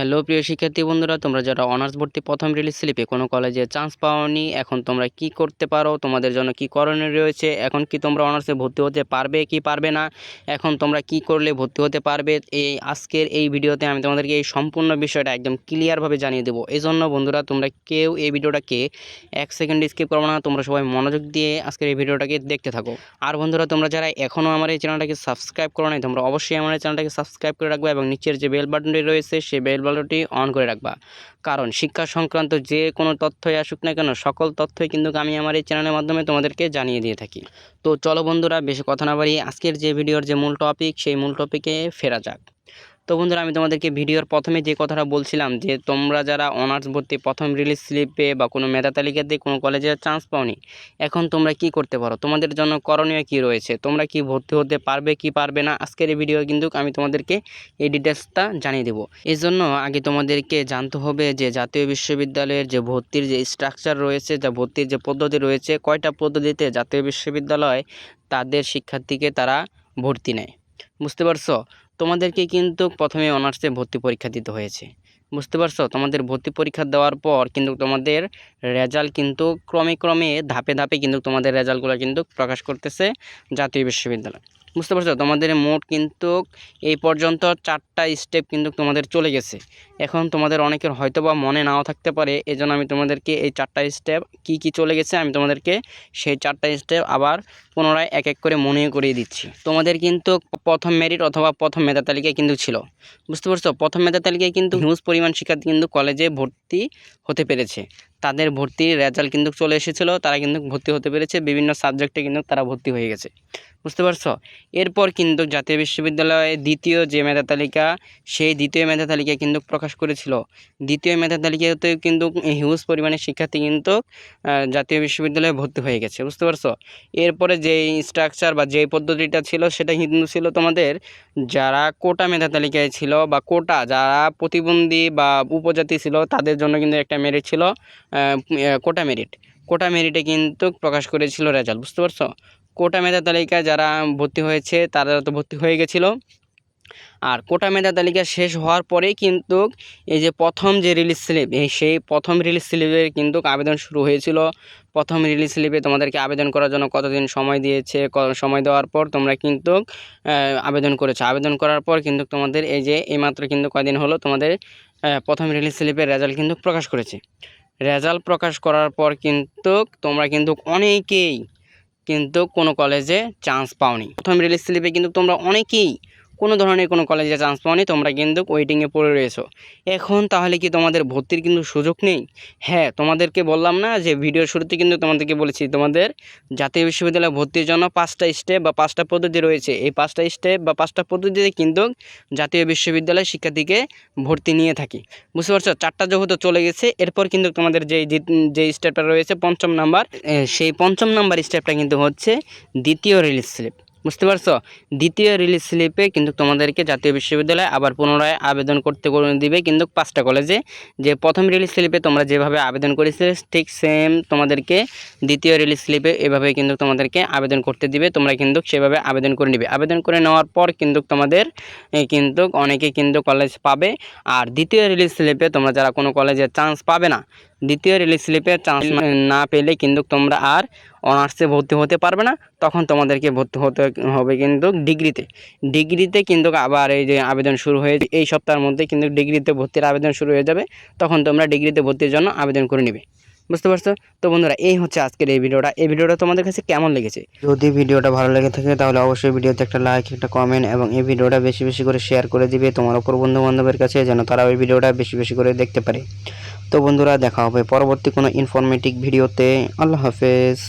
Hello প্রিয় শিক্ষার্থী বন্ধুরা, তোমরা যারা অনার্স ভর্তি প্রথম রিলিজ স্লিপে কোনো কলেজে চান্স পাওনি, এখন তোমরা কি করতে পারো, তোমাদের জন্য কি করণীয় রয়েছে, এখন কি তোমরা অনার্সে ভর্তি হতে পারবে কি পারবে না, এখন তোমরা কি করলে ভর্তি হতে পারবে, আজকের এই ভিডিওতে আমি তোমাদেরকে এই সম্পূর্ণ বিষয়টা একদম ক্লিয়ারভাবে জানিয়ে দেবো। এই জন্য বন্ধুরা, তোমরা কেউ এই ভিডিওটাকে 1 সেকেন্ড স্কিপ করবো না, তোমরা সবাই মনোযোগ দিয়ে আজকের এই ভিডিওটাকে দেখতে থাকো। আর বন্ধুরা, তোমরা যারা এখনও আমার এই চ্যানেলটাকে সাবস্ক্রাইব করো নাই, তোমরা অবশ্যই আমার এই চ্যানেলটাকে সাবস্ক্রাইব করে রাখবে এবং নিচের যে বেল বাটনটি রয়েছে সেই বেল বাটনটি অন করে রাখবা। কারণ শিক্ষা সংক্রান্ত যে কোনো তথ্যই আসুক না কেন, সকল তথ্যই কিন্তু আমি আমার এই চ্যানেলের মাধ্যমে তোমাদেরকে জানিয়ে দিয়ে থাকি। তো চলো বন্ধুরা, বেশি কথা না বাড়িয়ে আজকের যে ভিডিওর যে মূল টপিক, সেই মূল টপিকে ফেরা যাক। তো বন্ধুরা, আমি তোমাদেরকে ভিডিওর প্রথমে যে কথাটা বলছিলাম যে তোমরা যারা অনার্স ভর্তি প্রথম রিলিজ স্লিপে বা কোনো মেধা তালিকাতে কোনো কলেজে চান্স পাওনি, এখন তোমরা কি করতে পারো, তোমাদের জন্য করণীয় কি রয়েছে, তোমরা কি ভর্তি হতে পারবে কি পারবে না, আজকের এই ভিডিও কিন্তু আমি তোমাদেরকে এই ডিটেলসটা জানিয়ে দেবো। এই জন্য আগে তোমাদেরকে জানতে হবে যে জাতীয় বিশ্ববিদ্যালয়ের যে ভর্তির যে স্ট্রাকচার রয়েছে, যা ভর্তির যে পদ্ধতি রয়েছে, কয়টা পদ্ধতিতে জাতীয় বিশ্ববিদ্যালয় তাদের শিক্ষার্থীকে তারা ভর্তি নেয়। বুঝতে পারছো? তোমাদেরকে কিন্তু প্রথমে অনার্সে ভর্তি পরীক্ষা দিতে হয়েছে। বুঝতে পারছো? তোমাদের ভর্তি পরীক্ষা দেওয়ার পর কিন্তু তোমাদের রেজাল্ট কিন্তু ক্রমে ধাপে ধাপে কিন্তু তোমাদের রেজাল্টগুলো কিন্তু প্রকাশ করতেছে জাতীয় বিশ্ববিদ্যালয়। বুঝতে পারছো? তোমাদের মোট কিন্তু এই পর্যন্ত 4টা স্টেপ কিন্তু তোমাদের চলে গেছে। এখন তোমাদের অনেকের হয়তো বা মনে নাও থাকতে পারে, এজন্য আমি তোমাদেরকে এই 4টা স্টেপ কি চলে গেছে আমি তোমাদেরকে সেই 4টা স্টেপ আবার পুনরায় এক এক করে মনে করিয়ে দিচ্ছি। তোমাদের কিন্তু প্রথম মেরিট অথবা প্রথম মেধা তালিকায় কিন্তু ছিল। বুঝতে পারছো? প্রথম মেধা তালিকায় কিন্তু হিউজ পরিমাণ শিক্ষার্থী কিন্তু কলেজে ভর্তি হতে পেরেছে। তাদের ভর্তির রেজাল্ট কিন্তু চলে এসেছিলো, তারা কিন্তু ভর্তি হতে পেরেছে, বিভিন্ন সাবজেক্টে কিন্তু তারা ভর্তি হয়ে গেছে। বুঝতে পারছো? এরপর কিন্তু জাতীয় বিশ্ববিদ্যালয়ে দ্বিতীয় যে মেধা তালিকা, সেই দ্বিতীয় মেধা তালিকা কিন্তু প্রকাশ করেছিল। দ্বিতীয় মেধা তালিকাতেও কিন্তু হিউজ পরিমাণে শিক্ষার্থী কিন্তু জাতীয় বিশ্ববিদ্যালয়ে ভর্তি হয়ে গেছে। বুঝতে পারছো? এরপরে যেই স্ট্রাকচার বা যেই পদ্ধতিটা ছিল সেটা কিন্তু ছিল তোমাদের যারা কোটা মেধা তালিকায় ছিল বা কোটা যারা প্রতিবন্ধী বা উপজাতি ছিল তাদের জন্য কিন্তু একটা মেরিট ছিল, কোটা মেরিটে কিন্তু প্রকাশ করেছিল রেজাল্ট। বুঝতে পারছো? কোটা মেধা তালিকায় যারা ভর্তি হয়েছে তারা তো ভর্তি হয়ে গেছিলো। আর কোটা মেধা তালিকা শেষ হওয়ার পরেই কিন্তু এই যে প্রথম যে রিলিজ স্লিপ, সেই প্রথম রিলিজ স্লিপের কিন্তু আবেদন শুরু হয়েছিল। প্রথম রিলিজ স্লিপে তোমাদেরকে আবেদন করার জন্য কতদিন সময় দিয়েছে, সময় দেওয়ার পর তোমরা কিন্তু আবেদন করেছো। আবেদন করার পর কিন্তু তোমাদের এই যে এইমাত্র কিন্তু কয়দিন হলো তোমাদের প্রথম রিলিজ স্লিপের রেজাল্ট কিন্তু প্রকাশ করেছে। রেজাল্ট প্রকাশ করার পর কিন্তু তোমরা কিন্তু অনেকেই কিন্তু কোনো কলেজে চান্স পাওনি। প্রথম রিলিজ স্লিপে কিন্তু তোমরা অনেকেই কোনো ধরনের কোনো কলেজে চান্স পাওনি, তোমরা কিন্তু ওয়েটিংয়ে পড়ে রয়েছো। এখন তাহলে কি তোমাদের ভর্তির কিন্তু সুযোগ নেই? হ্যাঁ, তোমাদেরকে বললাম না যে ভিডিওর শুরুতে কিন্তু তোমাদেরকে বলেছি তোমাদের জাতীয় বিশ্ববিদ্যালয়ে ভর্তির জন্য 5টা স্টেপ বা 5টা পদ্ধতি রয়েছে। এই 5টা স্টেপ বা 5টা পদ্ধতিতে কিন্তু জাতীয় বিশ্ববিদ্যালয় শিক্ষার্থীকে ভর্তি নিয়ে থাকি। বুঝতে পারছো? 4টা যেহেতু চলে গেছে, এরপর কিন্তু তোমাদের যে স্টেপটা রয়েছে 5ম নাম্বার, সেই 5ম নাম্বার স্টেপটা কিন্তু হচ্ছে দ্বিতীয় রিলিজ স্লিপ। বুঝতে পারছো? দ্বিতীয় রিলিজ স্লিপে কিন্তু তোমাদেরকে জাতীয় বিশ্ববিদ্যালয়ে আবার পুনরায় আবেদন করতে দিবে কিন্তু 5টা কলেজে। যে প্রথম রিলিজ স্লিপে তোমরা যেভাবে আবেদন করেছিলে ঠিক সেম তোমাদেরকে দ্বিতীয় রিলিজ স্লিপে এভাবে কিন্তু তোমাদেরকে আবেদন করতে দিবে। তোমরা কিন্তু সেভাবে আবেদন করে নিবে। আবেদন করে নেওয়ার পর কিন্তু তোমাদের কিন্তু অনেকে কিন্তু কলেজ পাবে। আর দ্বিতীয় রিলিজ স্লিপে তোমরা যারা কোনো কলেজে চান্স পাবে না, দ্বিতীয় রিলিজ স্লিপে চান্স না পেলে কিন্তু তোমরা আর অনার্সে ভর্তি হতে পারবে না। তখন তোমাদেরকে ভর্তি হতে হবে কিন্তু ডিগ্রিতে কিন্তু আবার এই যে আবেদন শুরু হয়ে এই সপ্তাহের মধ্যে কিন্তু ডিগ্রিতে ভর্তির আবেদন শুরু হয়ে যাবে। তখন তোমরা ডিগ্রিতে ভর্তির জন্য আবেদন করে নিবে। বুঝতে পারছো? তো বন্ধুরা, এই হচ্ছে আজকের এই ভিডিওটা তোমাদের কাছে কেমন লেগেছে? যদি ভিডিওটা ভালো লেগে থাকে তাহলে অবশ্যই ভিডিওতে একটা লাইক, একটা কমেন্ট এবং এই ভিডিওটা বেশি করে শেয়ার করে দিবে তোমার অপর বন্ধু বান্ধবের কাছে, যেন তারা ওই ভিডিওটা বেশি করে দেখতে পারে। তো বন্ধুরা, দেখা হবে পরবর্তী কোনো ইনফরমেটিভ ভিডিওতে। আল্লাহ হাফেজ।